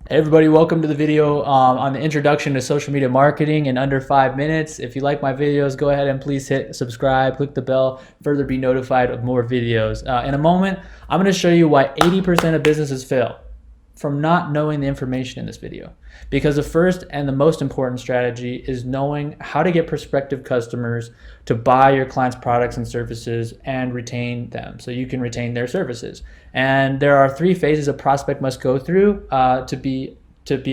Hey everybody, welcome to the video on the introduction to social media marketing in under 5 minutes. If you like my videos, go ahead and please hit subscribe, click the bell, further be notified of more videos. In a moment, I'm going to show you why 80% of businesses fail from not knowing the information in this video. Because the first and the most important strategy is knowing how to get prospective customers to buy your client's products and services and retain them so you can retain their services. And there are three phases a prospect must go through to be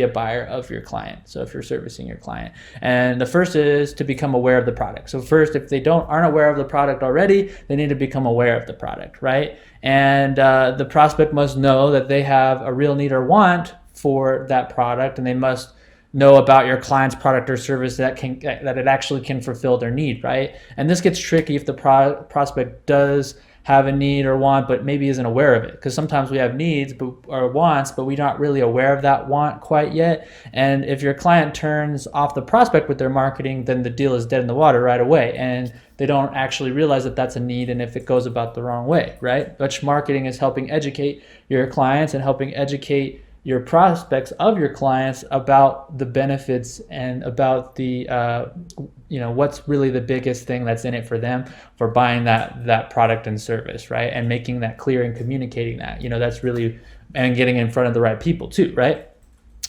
a buyer of your client. So if you're servicing your client, and the first is to become aware of the product. So first, if they aren't aware of the product already, they need to become aware of the product, right? And the prospect must know that they have a real need or want for that product, and they must know about your client's product or service that it actually can fulfill their need, right? And this gets tricky if the prospect does have a need or want but maybe isn't aware of it, because sometimes we have needs or wants but we're not really aware of that want quite yet. And if your client turns off the prospect with their marketing, then the deal is dead in the water right away, and they don't actually realize that that's a need, and if it goes about the wrong way, right? But marketing is helping educate your clients and helping educate your prospects of your clients about the benefits and about the what's really the biggest thing that's in it for them for buying that product and service, right? And making that clear and communicating that, that's really, and getting in front of the right people too, right?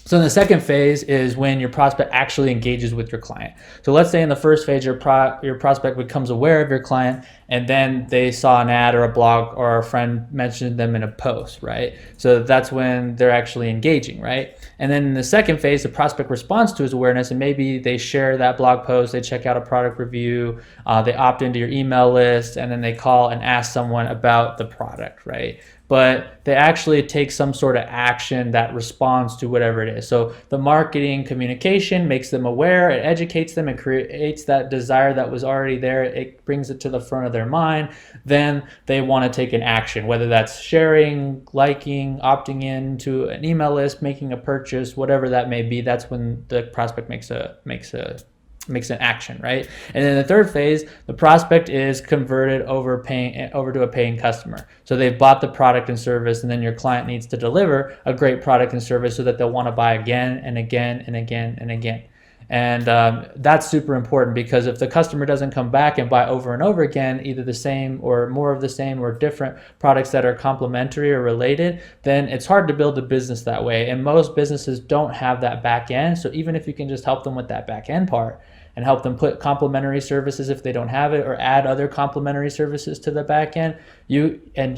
So the second phase is when your prospect actually engages with your client. So let's say in the first phase, your prospect becomes aware of your client, and then they saw an ad or a blog or a friend mentioned them in a post, right? So that's when they're actually engaging, right? And then in the second phase, the prospect responds to his awareness, and maybe they share that blog post, they check out a product review, they opt into your email list, and then they call and ask someone about the product, right? But they actually take some sort of action that responds to whatever it is. So the marketing communication makes them aware, it educates them, it creates that desire that was already there, it brings it to the front of their mind. Then they want to take an action, whether that's sharing, liking, opting in to an email list, making a purchase, whatever that may be. That's when the prospect makes an action, right? And then the third phase, the prospect is converted over to a paying customer. So they've bought the product and service, and then your client needs to deliver a great product and service so that they'll want to buy again and again and again and again. And that's super important, because if the customer doesn't come back and buy over and over again, either the same or more of the same or different products that are complementary or related, then it's hard to build a business that way. And most businesses don't have that back end. So even if you can just help them with that back end part and help them put complementary services if they don't have it, or add other complementary services to the back end, you can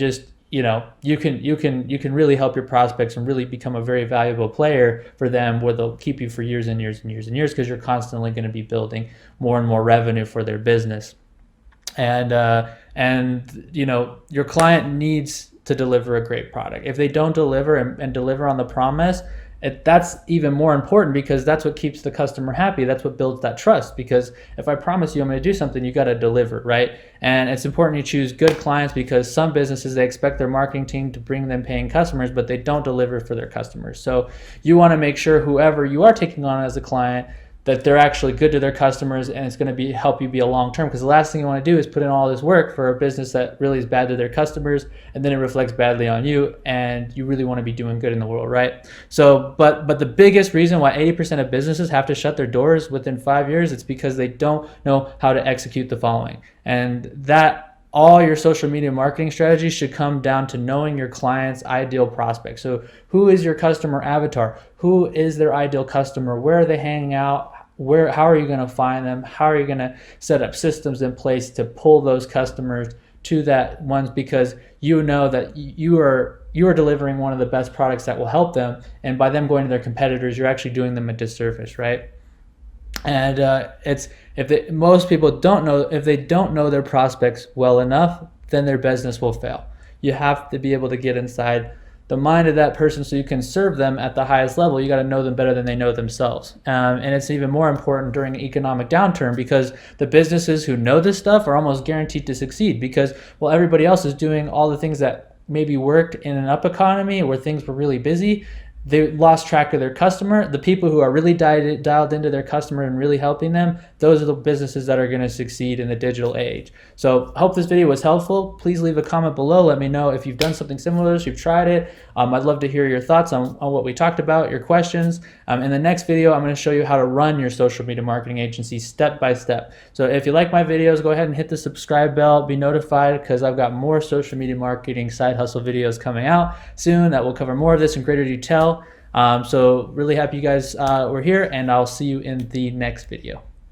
really help your prospects and really become a very valuable player for them, where they'll keep you for years and years and years and years, because you're constantly going to be building more and more revenue for their business. And your client needs to deliver a great product. If they don't deliver and deliver on the promise, that's even more important, because that's what keeps the customer happy. That's what builds that trust, because if I promise you I'm going to do something, you got to deliver, right? And it's important you choose good clients, because some businesses, they expect their marketing team to bring them paying customers, but they don't deliver for their customers. So you want to make sure whoever you are taking on as a client, that they're actually good to their customers, and it's going to help you be a long-term, because the last thing you want to do is put in all this work for a business that really is bad to their customers, and then it reflects badly on you, and you really want to be doing good in the world, right? So but the biggest reason why 80% of businesses have to shut their doors within 5 years, it's because they don't know how to execute the following. And that all your social media marketing strategies should come down to knowing your client's ideal prospect. So who is your customer avatar? Who is their ideal customer? Where are they hanging out? How are you going to find them? How are you going to set up systems in place to pull those customers to that ones, because you know that you are delivering one of the best products that will help them, and by them going to their competitors, you're actually doing them a disservice, right? And most people don't know, if they don't know their prospects well enough, then their business will fail. You have to be able to get inside the mind of that person so you can serve them at the highest level. You got to know them better than they know themselves. And it's even more important during an economic downturn, because the businesses who know this stuff are almost guaranteed to succeed, because, well, everybody else is doing all the things that maybe worked in an up economy where things were really busy. they lost track of their customer. The people who are really dialed into their customer and really helping them, those are the businesses that are going to succeed in the digital age. So I hope this video was helpful. Please leave a comment below. Let me know if you've done something similar, if you've tried it. I'd love to hear your thoughts on what we talked about, your questions. In the next video, I'm going to show you how to run your social media marketing agency step by step. So if you like my videos, go ahead and hit the subscribe bell, be notified, because I've got more social media marketing side hustle videos coming out soon that will cover more of this in greater detail. So really happy you guys were here, and I'll see you in the next video.